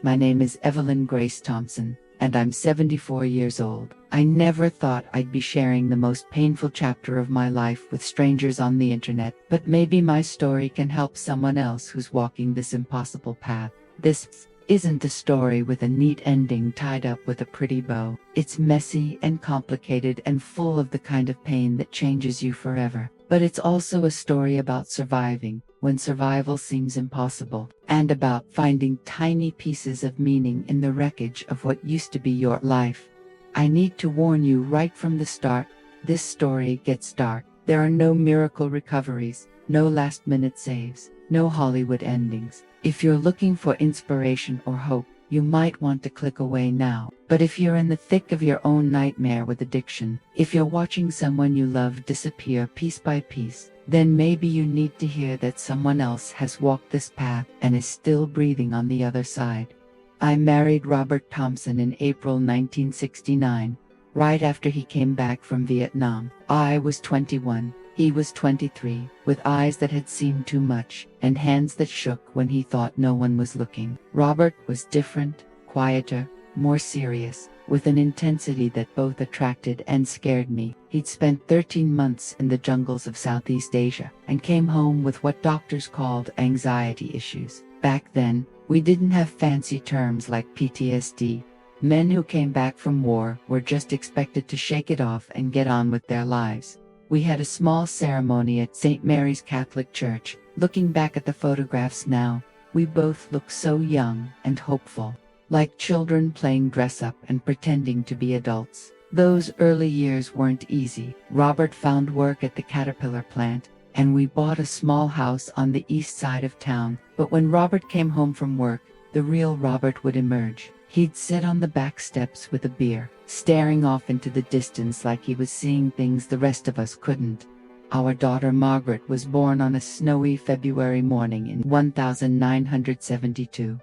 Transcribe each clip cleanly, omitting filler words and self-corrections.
My name is Evelyn Grace Thompson, and I'm 74 years old. I never thought I'd be sharing the most painful chapter of my life with strangers on the internet, but maybe my story can help someone else who's walking this impossible path. This isn't a story with a neat ending tied up with a pretty bow. It's messy and complicated and full of the kind of pain that changes you forever. But it's also a story about surviving when survival seems impossible, and about finding tiny pieces of meaning in the wreckage of what used to be your life. I need to warn you right from the start, this story gets dark. There are no miracle recoveries, no last-minute saves, no Hollywood endings. If you're looking for inspiration or hope, you might want to click away now. But if you're in the thick of your own nightmare with addiction, if you're watching someone you love disappear piece by piece, then maybe you need to hear that someone else has walked this path and is still breathing on the other side. I married Robert Thompson in April 1969, right after he came back from Vietnam. I was 21. He was 23, with eyes that had seen too much, and hands that shook when he thought no one was looking. Robert was different, quieter, more serious, with an intensity that both attracted and scared me. He'd spent 13 months in the jungles of Southeast Asia, and came home with what doctors called anxiety issues. Back then, we didn't have fancy terms like PTSD. Men who came back from war were just expected to shake it off and get on with their lives. We had a small ceremony at St. Mary's Catholic Church. Looking back at the photographs now, we both look so young and hopeful, like children playing dress-up and pretending to be adults. Those early years weren't easy. Robert found work at the Caterpillar plant, and we bought a small house on the east side of town. But when Robert came home from work, the real Robert would emerge. He'd sit on the back steps with a beer, staring off into the distance like he was seeing things the rest of us couldn't. Our daughter Margaret was born on a snowy February morning in 1972.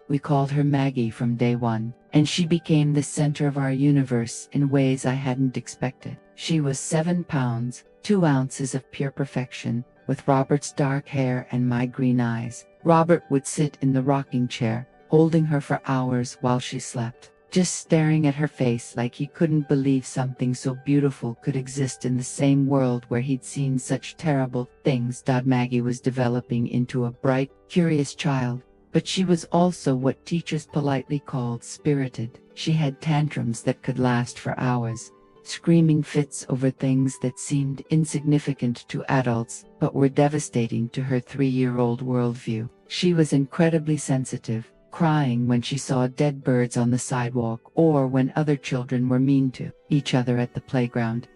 We called her Maggie from day one, and she became the center of our universe in ways I hadn't expected. She was 7 pounds, 2 ounces of pure perfection, with Robert's dark hair and my green eyes. Robert would sit in the rocking chair, holding her for hours while she slept, just staring at her face like he couldn't believe something so beautiful could exist in the same world where he'd seen such terrible things. Maggie was developing into a bright, curious child, but she was also what teachers politely called spirited. She had tantrums that could last for hours, screaming fits over things that seemed insignificant to adults but were devastating to her 3-year-old worldview. She was incredibly sensitive, crying when she saw dead birds on the sidewalk or when other children were mean to each other at the playground.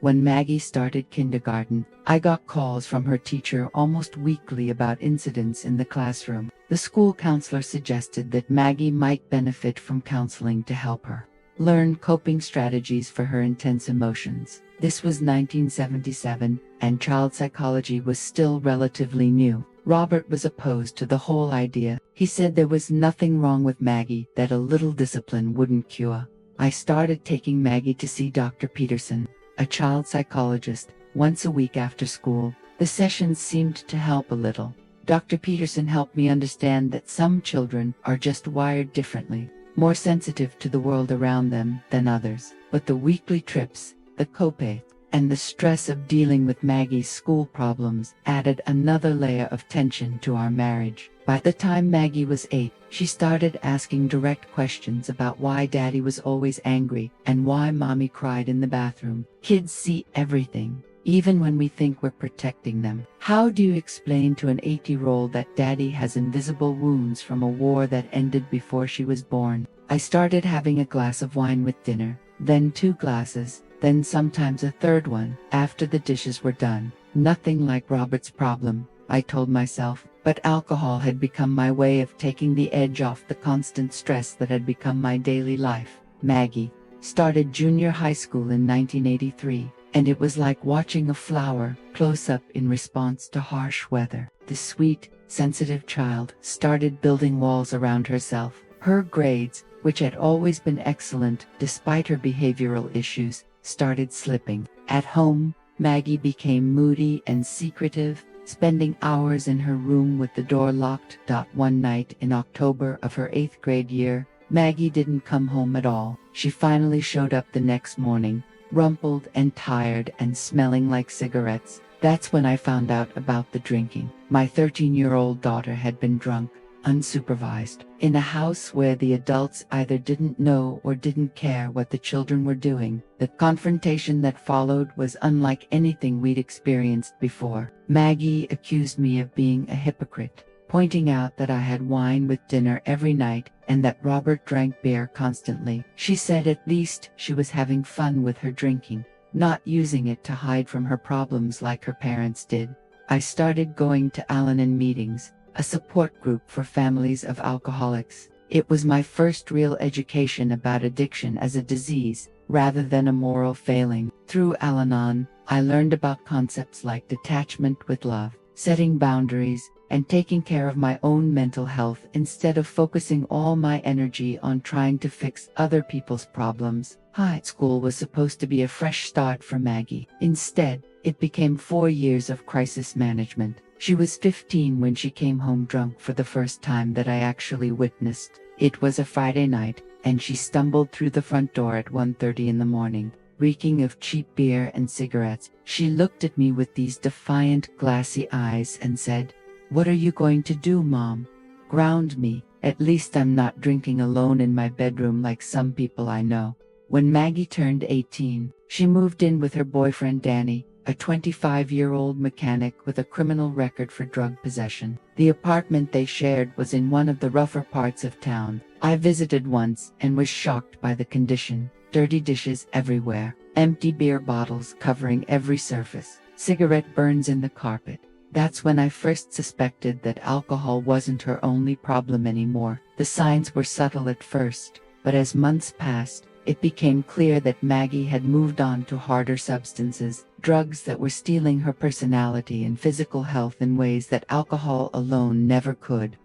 When Maggie started kindergarten, I got calls from her teacher almost weekly about incidents in the classroom. The school counselor suggested that Maggie might benefit from counseling to help her learn coping strategies for her intense emotions. This was 1977, and child psychology was still relatively new. Robert was opposed to the whole idea. He said there was nothing wrong with Maggie that a little discipline wouldn't cure. I started taking Maggie to see Dr. Peterson, a child psychologist, once a week after school. The sessions seemed to help a little. Dr. Peterson helped me understand that some children are just wired differently, more sensitive to the world around them than others. But the weekly trips, the copay, and the stress of dealing with Maggie's school problems added another layer of tension to our marriage. By the time Maggie was 8, she started asking direct questions about why Daddy was always angry and why Mommy cried in the bathroom. Kids see everything, even when we think we're protecting them. How do you explain to an 8-year-old that Daddy has invisible wounds from a war that ended before she was born? I started having a glass of wine with dinner, then 2 glasses, then sometimes a 3rd one, after the dishes were done. Nothing like Robert's problem, I told myself, but alcohol had become my way of taking the edge off the constant stress that had become my daily life. Maggie started junior high school in 1983, and it was like watching a flower close up in response to harsh weather. The sweet, sensitive child started building walls around herself. Her grades, which had always been excellent despite her behavioral issues, started slipping. At home, Maggie became moody and secretive, spending hours in her room with the door locked. One night in October of her 8th grade year, Maggie didn't come home at all. She finally showed up the next morning, rumpled and tired and smelling like cigarettes. That's when I found out about the drinking. My 13-year-old daughter had been drunk, unsupervised, in a house where the adults either didn't know or didn't care what the children were doing. The confrontation that followed was unlike anything we'd experienced before. Maggie accused me of being a hypocrite, pointing out that I had wine with dinner every night and that Robert drank beer constantly. She said at least she was having fun with her drinking, not using it to hide from her problems like her parents did. I started going to Al-Anon meetings, a support group for families of alcoholics. It was my first real education about addiction as a disease, rather than a moral failing. Through Al-Anon, I learned about concepts like detachment with love, setting boundaries, and taking care of my own mental health instead of focusing all my energy on trying to fix other people's problems. High school was supposed to be a fresh start for Maggie. Instead, it became 4 years of crisis management. She was 15 when she came home drunk for the first time that I actually witnessed. It was a Friday night, and she stumbled through the front door at 1:30 in the morning, reeking of cheap beer and cigarettes. She looked at me with these defiant, glassy eyes and said, "What are you going to do, Mom?" Ground me. At least I'm not drinking alone in my bedroom like some people I know. When Maggie turned 18, she moved in with her boyfriend Danny, a 25-year-old mechanic with a criminal record for drug possession. The apartment they shared was in one of the rougher parts of town. I visited once and was shocked by the condition. Dirty dishes everywhere, empty beer bottles covering every surface, cigarette burns in the carpet. That's when I first suspected that alcohol wasn't her only problem anymore. The signs were subtle at first, but as months passed, it became clear that Maggie had moved on to harder substances, drugs that were stealing her personality and physical health in ways that alcohol alone never could.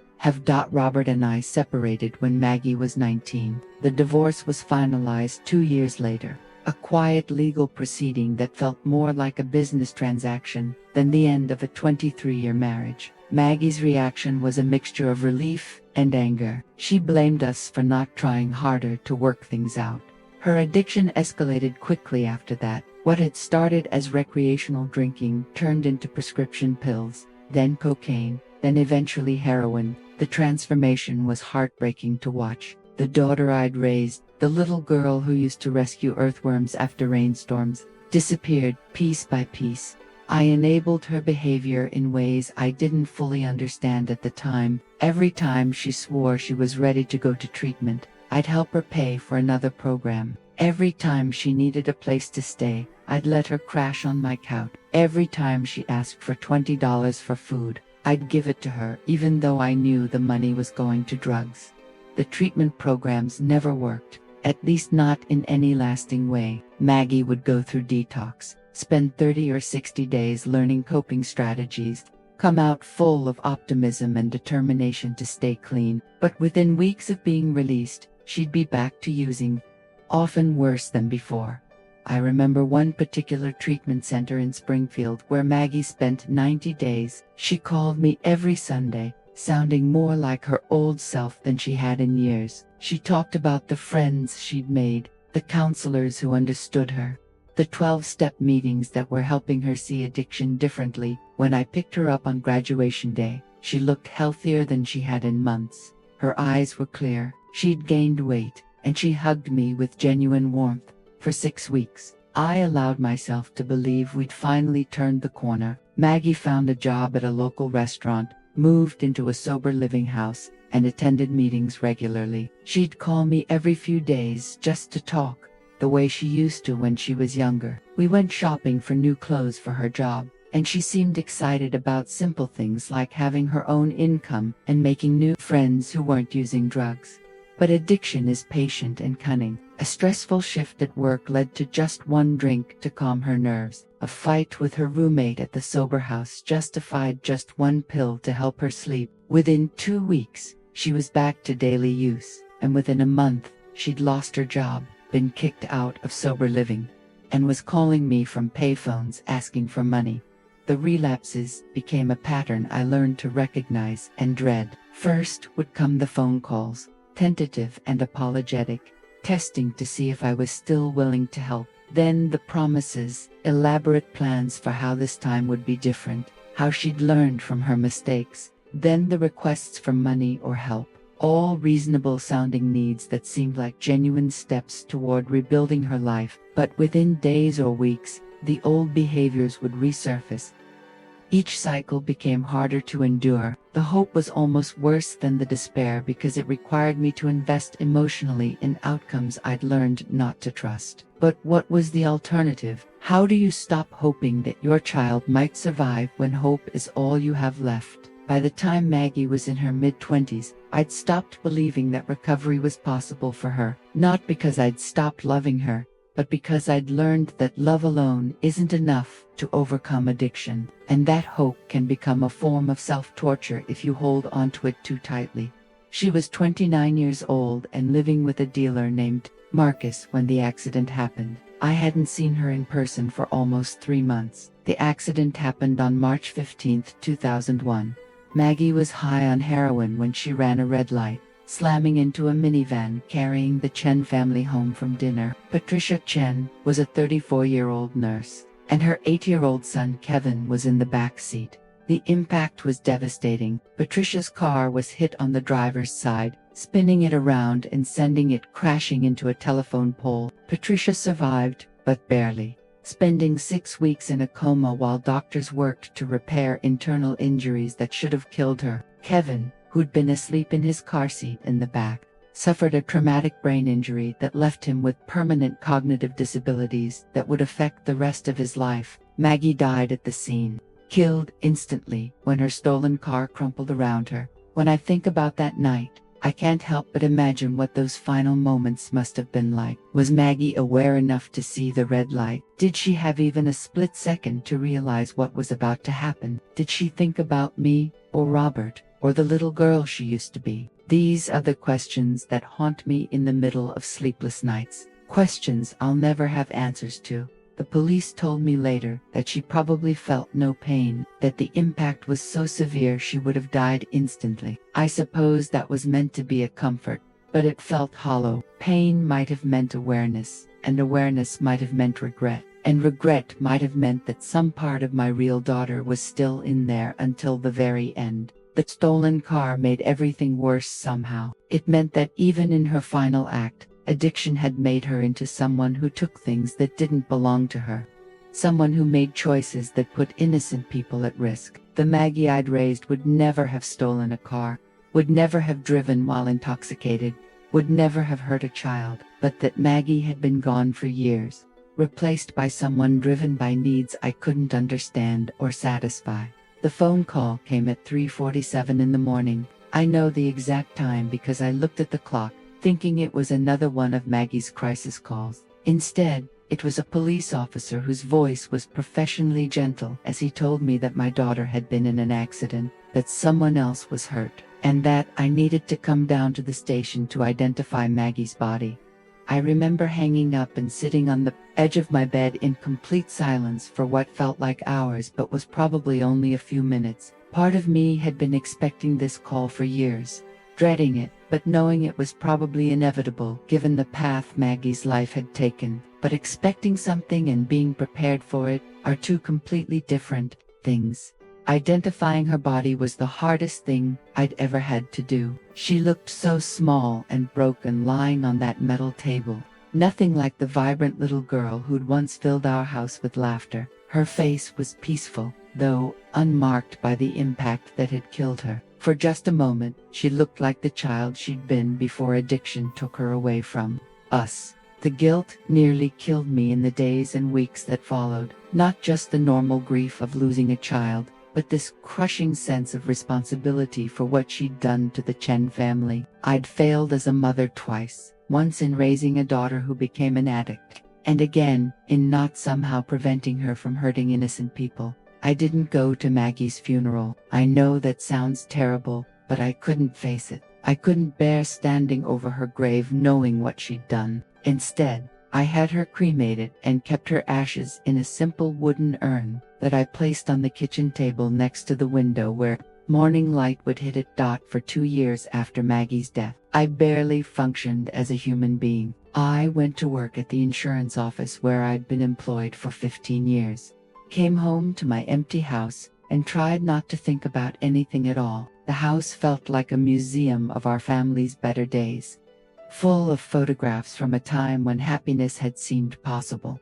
Robert and I separated when Maggie was 19. The divorce was finalized 2 years later, a quiet legal proceeding that felt more like a business transaction than the end of a 23-year marriage. Maggie's reaction was a mixture of relief and anger. She blamed us for not trying harder to work things out. Her addiction escalated quickly after that. What had started as recreational drinking turned into prescription pills, then cocaine, then eventually heroin. The transformation was heartbreaking to watch. The daughter I'd raised, the little girl who used to rescue earthworms after rainstorms, disappeared piece by piece. I enabled her behavior in ways I didn't fully understand at the time. Every time she swore she was ready to go to treatment, I'd help her pay for another program. Every time she needed a place to stay, I'd let her crash on my couch. Every time she asked for $20 for food, I'd give it to her even though I knew the money was going to drugs. The treatment programs never worked, at least not in any lasting way. Maggie would go through detox, spend 30 or 60 days learning coping strategies, come out full of optimism and determination to stay clean, but within weeks of being released, she'd be back to using, often worse than before. I remember one particular treatment center in Springfield where Maggie spent 90 days. She called me every Sunday, sounding more like her old self than she had in years. She talked about the friends she'd made, the counselors who understood her, the 12-step meetings that were helping her see addiction differently. When I picked her up on graduation day, she looked healthier than she had in months. Her eyes were clear, she'd gained weight, and she hugged me with genuine warmth. For 6 weeks, I allowed myself to believe we'd finally turned the corner. Maggie found a job at a local restaurant, moved into a sober living house, and attended meetings regularly. She'd call me every few days just to talk, the way she used to when she was younger. We went shopping for new clothes for her job, and she seemed excited about simple things like having her own income and making new friends who weren't using drugs. But addiction is patient and cunning. A stressful shift at work led to just one drink to calm her nerves. A fight with her roommate at the sober house justified just one pill to help her sleep. Within 2 weeks, she was back to daily use, and within a month, she'd lost her job, been kicked out of sober living, and was calling me from payphones asking for money. the relapses became a pattern I learned to recognize and dread. First would come the phone calls, tentative and apologetic, testing to see if I was still willing to help. Then the promises, elaborate plans for how this time would be different, how she'd learned from her mistakes. Then the requests for money or help, all reasonable sounding needs that seemed like genuine steps toward rebuilding her life. But within days or weeks, the old behaviors would resurface. Each cycle became harder to endure. The hope was almost worse than the despair because it required me to invest emotionally in outcomes I'd learned not to trust. But what was the alternative? How do you stop hoping that your child might survive when hope is all you have left? By the time Maggie was in her mid-20s, I'd stopped believing that recovery was possible for her, not because I'd stopped loving her, but because I'd learned that love alone isn't enough to overcome addiction, and that hope can become a form of self-torture if you hold onto it too tightly. She was 29 years old and living with a dealer named Marcus when the accident happened. I hadn't seen her in person for almost 3 months. The accident happened on March 15, 2001. Maggie was high on heroin when she ran a red light, slamming into a minivan carrying the Chen family home from dinner. Patricia Chen was a 34-year-old nurse, and her 8-year-old son Kevin was in the back seat. The impact was devastating. Patricia's car was hit on the driver's side, spinning it around and sending it crashing into a telephone pole. Patricia survived, but barely, spending 6 weeks in a coma while doctors worked to repair internal injuries that should have killed her. Kevin, who'd been asleep in his car seat in the back, suffered a traumatic brain injury that left him with permanent cognitive disabilities that would affect the rest of his life. Maggie died at the scene, killed instantly when her stolen car crumpled around her. When I think about that night, I can't help but imagine what those final moments must have been like. Was Maggie aware enough to see the red light? Did she have even a split second to realize what was about to happen? Did she think about me, or Robert, or the little girl she used to be? These are the questions that haunt me in the middle of sleepless nights. Questions I'll never have answers to. The police told me later that she probably felt no pain, that the impact was so severe she would have died instantly. I suppose that was meant to be a comfort, but it felt hollow. Pain might have meant awareness, and awareness might have meant regret, and regret might have meant that some part of my real daughter was still in there until the very end. The stolen car made everything worse somehow. It meant that even in her final act, addiction had made her into someone who took things that didn't belong to her. Someone who made choices that put innocent people at risk. The Maggie I'd raised would never have stolen a car, would never have driven while intoxicated, would never have hurt a child, but that Maggie had been gone for years, replaced by someone driven by needs I couldn't understand or satisfy. The phone call came at 3:47 in the morning. I know the exact time because I looked at the clock, thinking it was another one of Maggie's crisis calls. Instead, it was a police officer whose voice was professionally gentle as he told me that my daughter had been in an accident, that someone else was hurt, and that I needed to come down to the station to identify Maggie's body. I remember hanging up and sitting on the edge of my bed in complete silence for what felt like hours but was probably only a few minutes. Part of me had been expecting this call for years, dreading it, but knowing it was probably inevitable given the path Maggie's life had taken. But expecting something and being prepared for it are two completely different things. Identifying her body was the hardest thing I'd ever had to do. She looked so small and broken lying on that metal table. Nothing like the vibrant little girl who'd once filled our house with laughter. Her face was peaceful, though unmarked by the impact that had killed her. For just a moment, she looked like the child she'd been before addiction took her away from us. The guilt nearly killed me in the days and weeks that followed. Not just the normal grief of losing a child, but this crushing sense of responsibility for what she'd done to the Chen family. I'd failed as a mother twice, once in raising a daughter who became an addict, and again in not somehow preventing her from hurting innocent people. I didn't go to Maggie's funeral. I know that sounds terrible, but I couldn't face it. I couldn't bear standing over her grave knowing what she'd done. Instead, I had her cremated and kept her ashes in a simple wooden urn. The that I placed on the kitchen table next to the window where morning light would hit it. For 2 years after Maggie's death, I barely functioned as a human being. I went to work at the insurance office where I'd been employed for 15 years. Came home to my empty house and tried not to think about anything at all. The house felt like a museum of our family's better days, full of photographs from a time when happiness had seemed possible.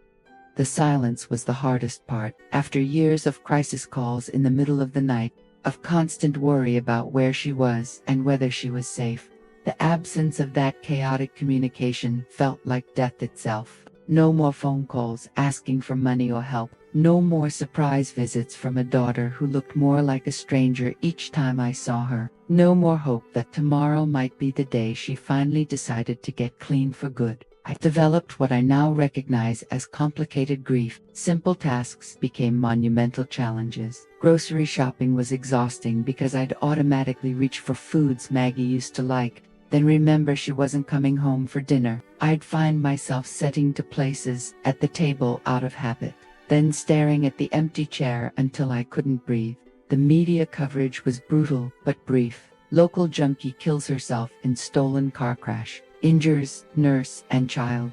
The silence was the hardest part. After years of crisis calls in the middle of the night, of constant worry about where she was and whether she was safe, the absence of that chaotic communication felt like death itself. No more phone calls asking for money or help. No more surprise visits from a daughter who looked more like a stranger each time I saw her. No more hope that tomorrow might be the day she finally decided to get clean for good. I developed what I now recognize as complicated grief. Simple tasks became monumental challenges. Grocery shopping was exhausting because I'd automatically reach for foods Maggie used to like, then remember she wasn't coming home for dinner. I'd find myself setting to places at the table out of habit, then staring at the empty chair until I couldn't breathe. The media coverage was brutal but brief. Local junkie kills herself in stolen car crash, injures nurse and child.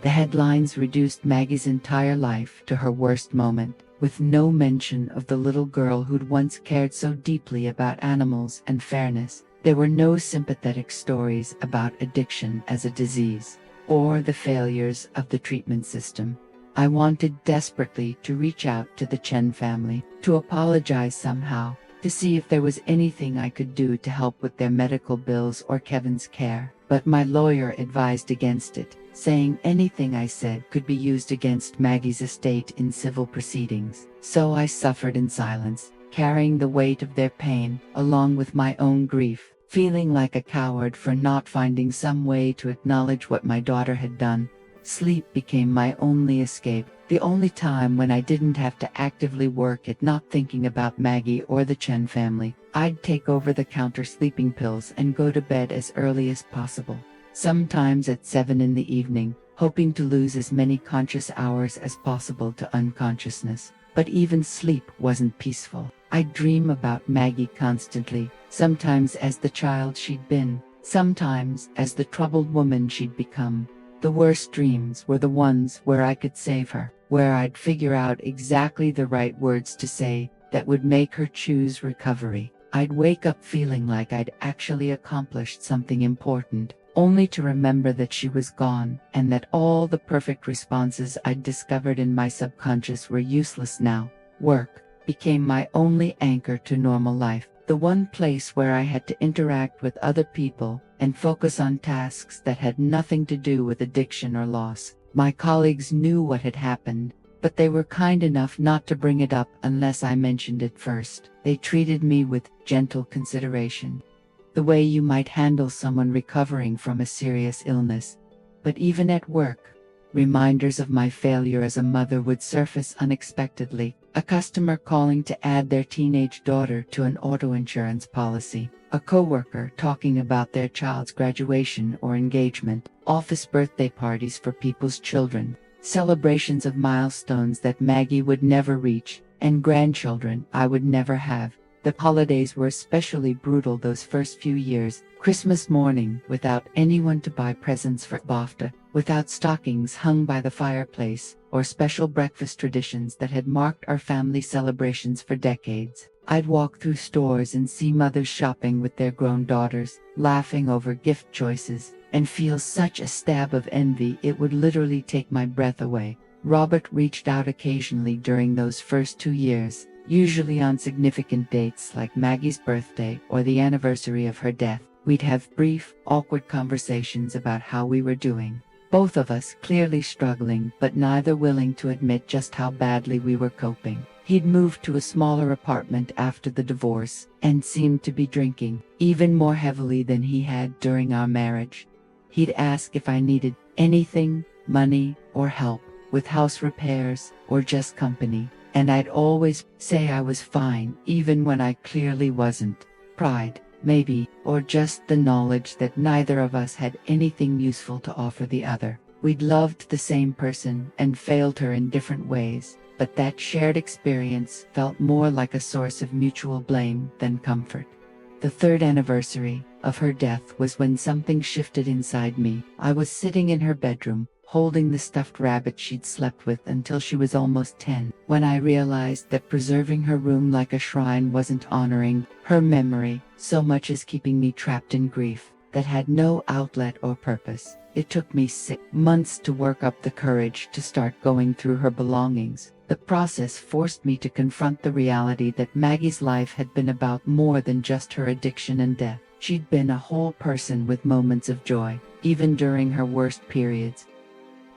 The headlines reduced Maggie's entire life to her worst moment, with no mention of the little girl who'd once cared so deeply about animals and fairness. There were no sympathetic stories about addiction as a disease, or the failures of the treatment system. I wanted desperately to reach out to the Chen family, to apologize somehow, to see if there was anything I could do to help with their medical bills or Kevin's care. But my lawyer advised against it, saying anything I said could be used against Maggie's estate in civil proceedings. So I suffered in silence, carrying the weight of their pain, along with my own grief, feeling like a coward for not finding some way to acknowledge what my daughter had done. Sleep became my only escape, the only time when I didn't have to actively work at not thinking about Maggie or the Chen family. I'd take over-the-counter sleeping pills and go to bed as early as possible, sometimes at 7 in the evening, hoping to lose as many conscious hours as possible to unconsciousness. But even sleep wasn't peaceful. I'd dream about Maggie constantly, sometimes as the child she'd been, sometimes as the troubled woman she'd become. The worst dreams were the ones where I could save her, where I'd figure out exactly the right words to say that would make her choose recovery. I'd wake up feeling like I'd actually accomplished something important, only to remember that she was gone, and that all the perfect responses I'd discovered in my subconscious were useless now. Work became my only anchor to normal life, the one place where I had to interact with other people and focus on tasks that had nothing to do with addiction or loss. My colleagues knew what had happened, but they were kind enough not to bring it up unless I mentioned it first. They treated me with gentle consideration, the way you might handle someone recovering from a serious illness. But even at work, reminders of my failure as a mother would surface unexpectedly. A customer calling to add their teenage daughter to an auto insurance policy, a coworker talking about their child's graduation or engagement, office birthday parties for people's children, celebrations of milestones that Maggie would never reach, and grandchildren I would never have. The holidays were especially brutal those first few years. Christmas morning, without anyone to buy presents for BAFTA, without stockings hung by the fireplace, or special breakfast traditions that had marked our family celebrations for decades. I'd walk through stores and see mothers shopping with their grown daughters, laughing over gift choices, and feel such a stab of envy it would literally take my breath away. Robert reached out occasionally during those first 2 years, usually on significant dates like Maggie's birthday or the anniversary of her death. We'd have brief, awkward conversations about how we were doing, both of us clearly struggling but neither willing to admit just how badly we were coping. He'd moved to a smaller apartment after the divorce and seemed to be drinking, even more heavily than he had during our marriage. He'd ask if I needed anything, money, or help with house repairs or just company, and I'd always say I was fine even when I clearly wasn't. Pride, maybe, or just the knowledge that neither of us had anything useful to offer the other. We'd loved the same person and failed her in different ways. but that shared experience felt more like a source of mutual blame than comfort. The third anniversary of her death was when something shifted inside me. I was sitting in her bedroom, holding the stuffed rabbit she'd slept with until she was almost 10, when I realized that preserving her room like a shrine wasn't honoring her memory so much as keeping me trapped in grief that had no outlet or purpose. It took me 6 months to work up the courage to start going through her belongings. The process forced me to confront the reality that Maggie's life had been about more than just her addiction and death. She'd been a whole person with moments of joy, even during her worst periods.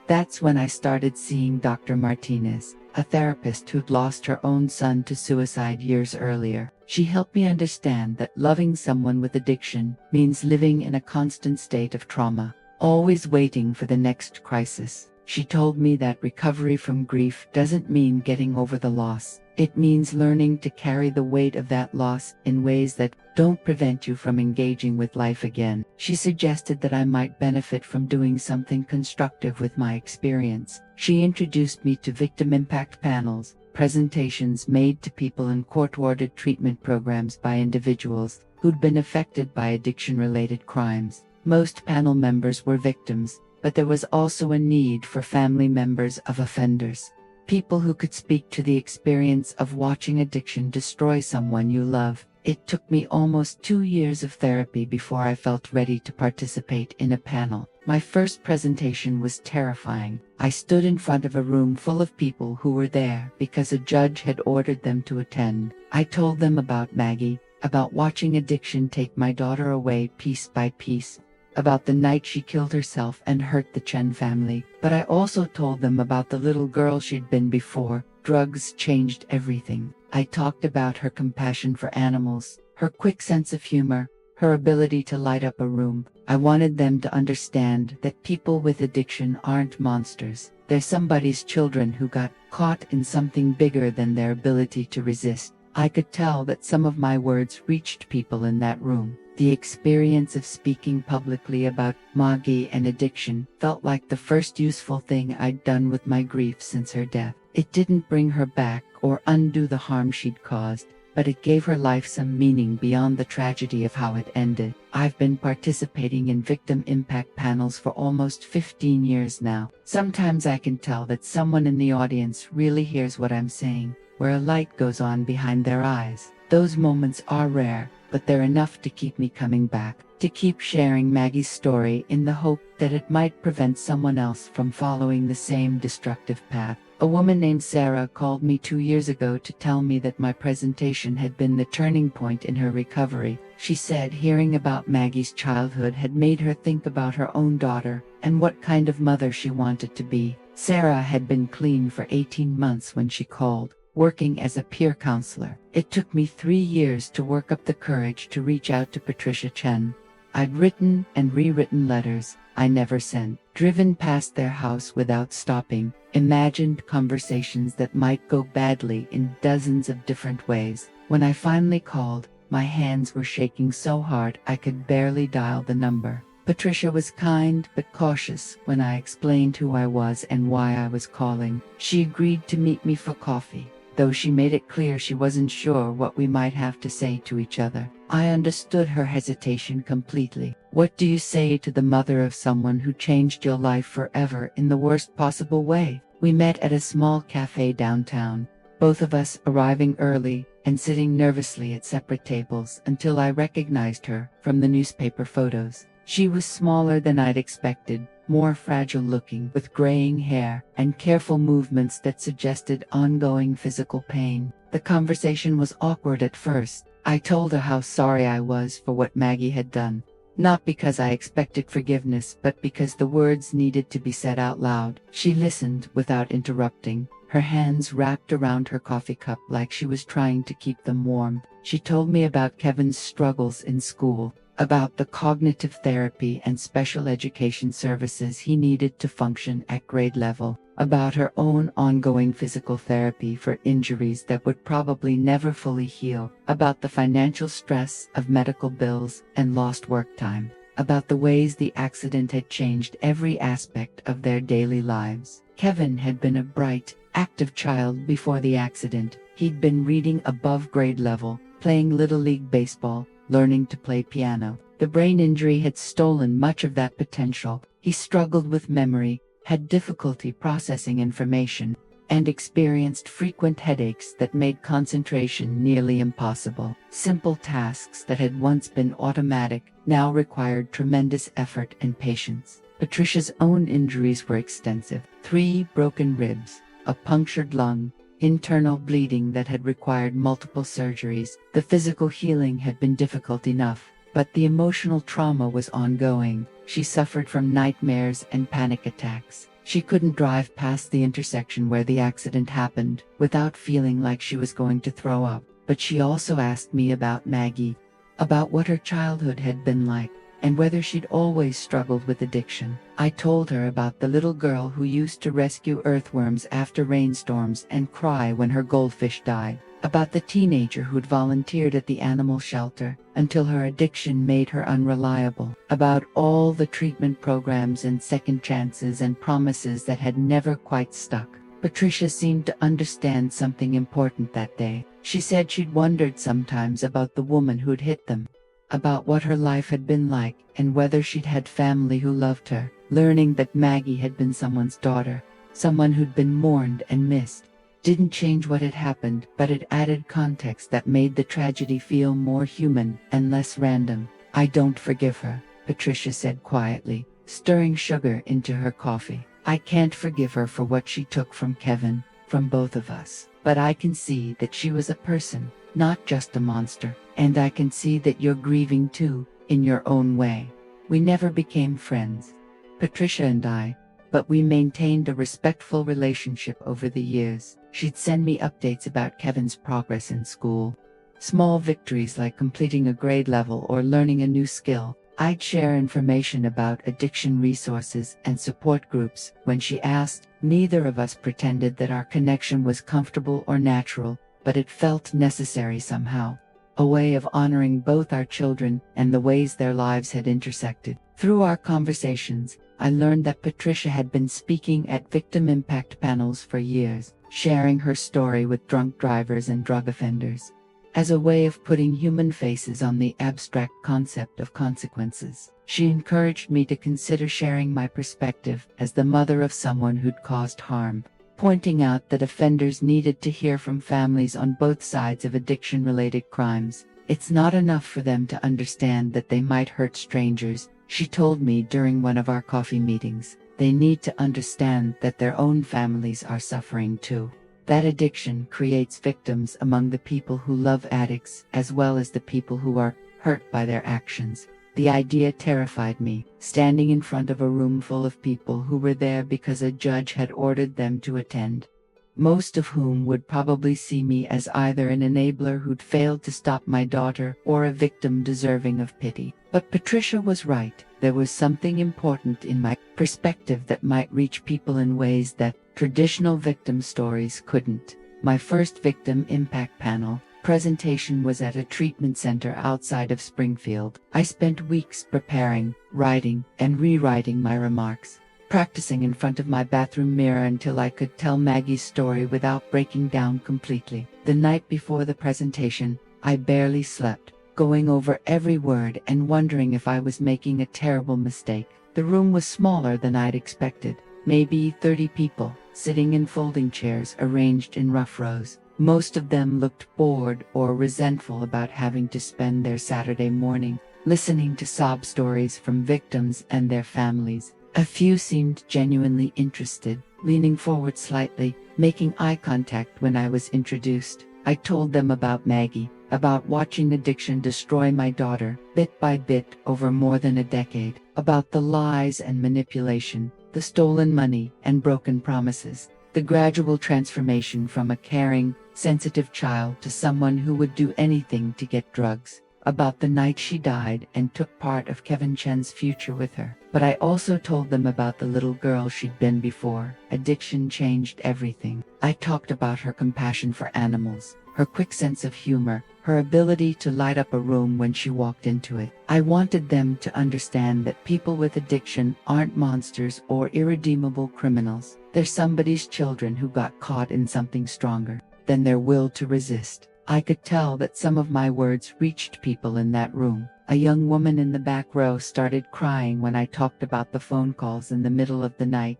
That's when I started seeing Dr. Martinez, a therapist who'd lost her own son to suicide years earlier. She helped me understand that loving someone with addiction means living in a constant state of trauma, always waiting for the next crisis. She told me that recovery from grief doesn't mean getting over the loss. It means learning to carry the weight of that loss in ways that don't prevent you from engaging with life again. She suggested that I might benefit from doing something constructive with my experience. She introduced me to victim impact panels, presentations made to people in court-ordered treatment programs by individuals who'd been affected by addiction-related crimes. Most panel members were victims, but there was also a need for family members of offenders. People who could speak to the experience of watching addiction destroy someone you love. It took me almost 2 years of therapy before I felt ready to participate in a panel. My first presentation was terrifying. I stood in front of a room full of people who were there because a judge had ordered them to attend. I told them about Maggie, about watching addiction take my daughter away piece by piece, about the night she killed herself and hurt the Chen family. But I also told them about the little girl she'd been before. Drugs changed everything. I talked about her compassion for animals, her quick sense of humor, her ability to light up a room. I wanted them to understand that people with addiction aren't monsters. They're somebody's children who got caught in something bigger than their ability to resist. I could tell that some of my words reached people in that room. The experience of speaking publicly about Maggie and addiction felt like the first useful thing I'd done with my grief since her death. It didn't bring her back or undo the harm she'd caused, but it gave her life some meaning beyond the tragedy of how it ended. I've been participating in victim impact panels for almost 15 years now. Sometimes I can tell that someone in the audience really hears what I'm saying, where a light goes on behind their eyes. Those moments are rare, but they're enough to keep me coming back, to keep sharing Maggie's story in the hope that it might prevent someone else from following the same destructive path. A woman named Sarah called me 2 years ago to tell me that my presentation had been the turning point in her recovery. She said hearing about Maggie's childhood had made her think about her own daughter and what kind of mother she wanted to be. Sarah had been clean for 18 months when she called, working as a peer counselor. It took me 3 years to work up the courage to reach out to Patricia Chen. I'd written and rewritten letters I never sent, driven past their house without stopping, imagined conversations that might go badly in dozens of different ways. When I finally called, my hands were shaking so hard I could barely dial the number. Patricia was kind but cautious when I explained who I was and why I was calling. She agreed to meet me for coffee, though she made it clear she wasn't sure what we might have to say to each other. I understood her hesitation completely. What do you say to the mother of someone who changed your life forever in the worst possible way? We met at a small cafe downtown, both of us arriving early and sitting nervously at separate tables until I recognized her from the newspaper photos. She was smaller than I'd expected, more fragile looking, with graying hair and careful movements that suggested ongoing physical pain. The conversation was awkward at first. I told her how sorry I was for what Maggie had done, not because I expected forgiveness, but because the words needed to be said out loud. She listened without interrupting, her hands wrapped around her coffee cup like she was trying to keep them warm. She told me about Kevin's struggles in school, about the cognitive therapy and special education services he needed to function at grade level, about her own ongoing physical therapy for injuries that would probably never fully heal, about the financial stress of medical bills and lost work time, about the ways the accident had changed every aspect of their daily lives. Kevin had been a bright, active child before the accident. He'd been reading above grade level, playing Little League baseball, learning to play piano. The brain injury had stolen much of that potential. He struggled with memory, had difficulty processing information, and experienced frequent headaches that made concentration nearly impossible. Simple tasks that had once been automatic now required tremendous effort and patience. Patricia's own injuries were extensive: 3 broken ribs, a punctured lung, internal bleeding that had required multiple surgeries. The physical healing had been difficult enough, but the emotional trauma was ongoing. She suffered from nightmares and panic attacks. She couldn't drive past the intersection where the accident happened without feeling like she was going to throw up. But she also asked me about Maggie, about what her childhood had been like, and whether she'd always struggled with addiction. I told her about the little girl who used to rescue earthworms after rainstorms and cry when her goldfish died, about the teenager who'd volunteered at the animal shelter until her addiction made her unreliable, about all the treatment programs and second chances and promises that had never quite stuck. Patricia seemed to understand something important that day. She said she'd wondered sometimes about the woman who'd hit them, about what her life had been like and whether she'd had family who loved her. Learning that Maggie had been someone's daughter, someone who'd been mourned and missed, didn't change what had happened, but it added context that made the tragedy feel more human and less random. "I don't forgive her," Patricia said quietly, stirring sugar into her coffee. "I can't forgive her for what she took from Kevin, from both of us. But I can see that she was a person, not just a monster. And I can see that you're grieving too, in your own way." We never became friends, Patricia and I, but we maintained a respectful relationship over the years. She'd send me updates about Kevin's progress in school, small victories like completing a grade level or learning a new skill. I'd share information about addiction resources and support groups. When she asked, neither of us pretended that our connection was comfortable or natural, but it felt necessary somehow. A way of honoring both our children and the ways their lives had intersected. Through our conversations, I learned that Patricia had been speaking at victim impact panels for years, sharing her story with drunk drivers and drug offenders, as a way of putting human faces on the abstract concept of consequences. She encouraged me to consider sharing my perspective as the mother of someone who'd caused harm, pointing out that offenders needed to hear from families on both sides of addiction-related crimes. It's not enough for them to understand that they might hurt strangers, she told me during one of our coffee meetings. They need to understand that their own families are suffering too. That addiction creates victims among the people who love addicts as well as the people who are hurt by their actions. The idea terrified me, standing in front of a room full of people who were there because a judge had ordered them to attend, most of whom would probably see me as either an enabler who'd failed to stop my daughter or a victim deserving of pity. But Patricia was right. There was something important in my perspective that might reach people in ways that traditional victim stories couldn't. My first victim impact panel presentation was at a treatment center outside of Springfield. I spent weeks preparing, writing, and rewriting my remarks, practicing in front of my bathroom mirror until I could tell Maggie's story without breaking down completely. The night before the presentation, I barely slept, going over every word and wondering if I was making a terrible mistake. The room was smaller than I'd expected, maybe 30 people, sitting in folding chairs arranged in rough rows. Most of them looked bored or resentful about having to spend their Saturday morning listening to sob stories from victims and their families. A few seemed genuinely interested, leaning forward slightly, making eye contact when I was introduced. I told them about Maggie, about watching addiction destroy my daughter, bit by bit over more than a decade, about the lies and manipulation, the stolen money and broken promises, the gradual transformation from a caring, sensitive child to someone who would do anything to get drugs, about the night she died and took part of Kevin Chen's future with her. But I also told them about the little girl she'd been before. Addiction changed everything. I talked about her compassion for animals, her quick sense of humor, her her ability to light up a room when she walked into it. I wanted them to understand that people with addiction aren't monsters or irredeemable criminals. They're somebody's children who got caught in something stronger than their will to resist. I could tell that some of my words reached people in that room. A young woman in the back row started crying when I talked about the phone calls in the middle of the night.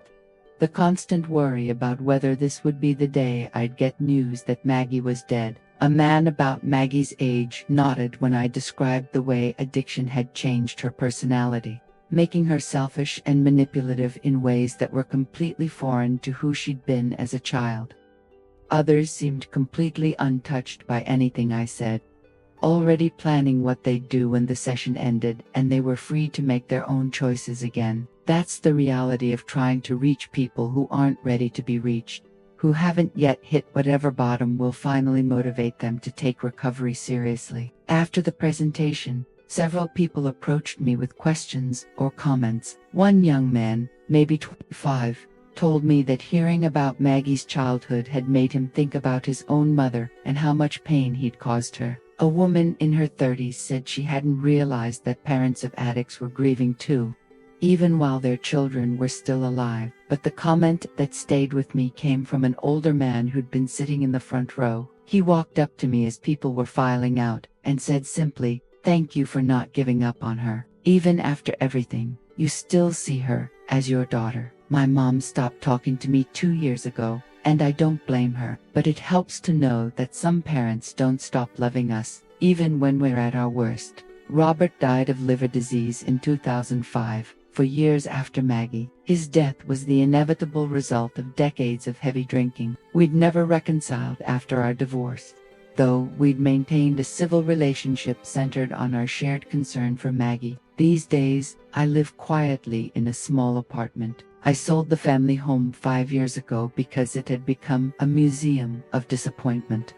The constant worry about whether this would be the day I'd get news that Maggie was dead. A man about Maggie's age nodded when I described the way addiction had changed her personality, making her selfish and manipulative in ways that were completely foreign to who she'd been as a child. Others seemed completely untouched by anything I said, already planning what they'd do when the session ended and they were free to make their own choices again. That's the reality of trying to reach people who aren't ready to be reached, who haven't yet hit whatever bottom will finally motivate them to take recovery seriously. After the presentation, several people approached me with questions or comments. One young man, maybe 25, told me that hearing about Maggie's childhood had made him think about his own mother and how much pain he'd caused her. A woman in her 30s said she hadn't realized that parents of addicts were grieving too, even while their children were still alive. But the comment that stayed with me came from an older man who'd been sitting in the front row. He walked up to me as people were filing out and said simply, "Thank you for not giving up on her. Even after everything, you still see her as your daughter." My mom stopped talking to me 2 years ago, and I don't blame her, but it helps to know that some parents don't stop loving us, even when we're at our worst. Robert died of liver disease in 2005, for years after Maggie. His death was the inevitable result of decades of heavy drinking. We'd never reconciled after our divorce, though we'd maintained a civil relationship centered on our shared concern for Maggie. These days, I live quietly in a small apartment. I sold the family home 5 years ago because it had become a museum of disappointment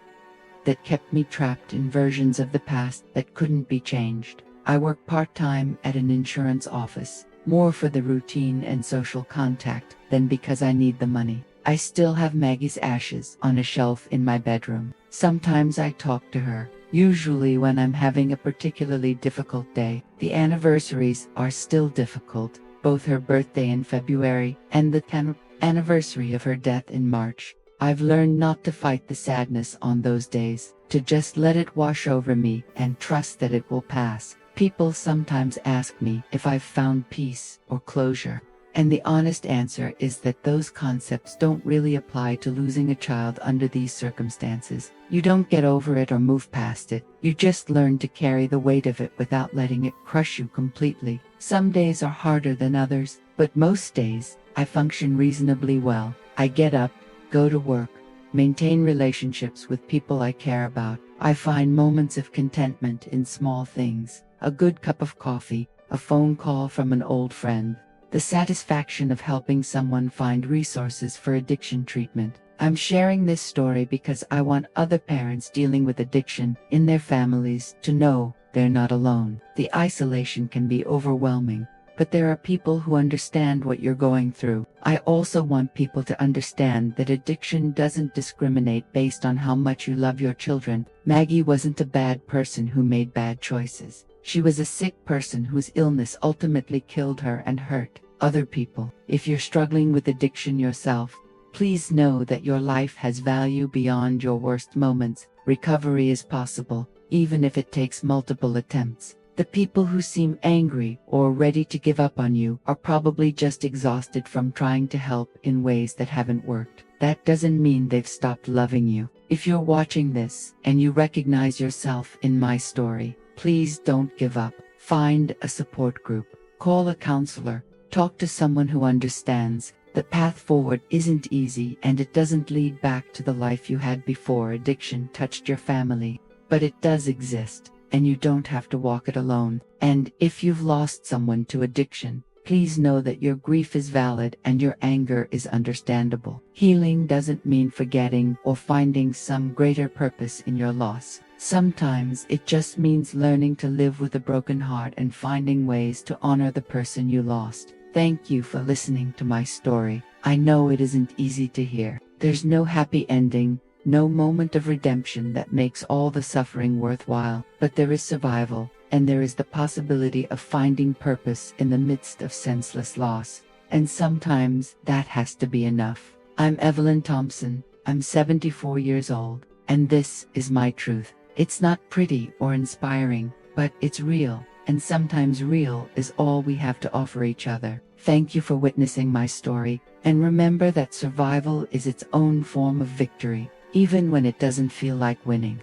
that kept me trapped in versions of the past that couldn't be changed. I work part-time at an insurance office, more for the routine and social contact than because I need the money. I still have Maggie's ashes on a shelf in my bedroom. Sometimes I talk to her, usually when I'm having a particularly difficult day. The anniversaries are still difficult, both her birthday in February and the 10th anniversary of her death in March. I've learned not to fight the sadness on those days, to just let it wash over me and trust that it will pass. People sometimes ask me if I've found peace or closure, and the honest answer is that those concepts don't really apply to losing a child under these circumstances. You don't get over it or move past it. You just learn to carry the weight of it without letting it crush you completely. Some days are harder than others, but most days, I function reasonably well. I get up, go to work, maintain relationships with people I care about. I find moments of contentment in small things. A good cup of coffee, a phone call from an old friend, the satisfaction of helping someone find resources for addiction treatment. I'm sharing this story because I want other parents dealing with addiction in their families to know they're not alone. The isolation can be overwhelming, but there are people who understand what you're going through. I also want people to understand that addiction doesn't discriminate based on how much you love your children. Maggie wasn't a bad person who made bad choices. She was a sick person whose illness ultimately killed her and hurt other people. If you're struggling with addiction yourself, please know that your life has value beyond your worst moments. Recovery is possible, even if it takes multiple attempts. The people who seem angry or ready to give up on you are probably just exhausted from trying to help in ways that haven't worked. That doesn't mean they've stopped loving you. If you're watching this and you recognize yourself in my story, please don't give up. Find a support group, call a counselor, talk to someone who understands. The path forward isn't easy and it doesn't lead back to the life you had before addiction touched your family, but it does exist, and you don't have to walk it alone. And if you've lost someone to addiction, please know that your grief is valid and your anger is understandable. Healing doesn't mean forgetting or finding some greater purpose in your loss. Sometimes it just means learning to live with a broken heart and finding ways to honor the person you lost. Thank you for listening to my story. I know it isn't easy to hear. There's no happy ending, no moment of redemption that makes all the suffering worthwhile, but there is survival, and there is the possibility of finding purpose in the midst of senseless loss. And sometimes that has to be enough. I'm Evelyn Thompson. I'm 74 years old, and this is my truth. It's not pretty or inspiring, but it's real, and sometimes real is all we have to offer each other. Thank you for witnessing my story, and remember that survival is its own form of victory, even when it doesn't feel like winning.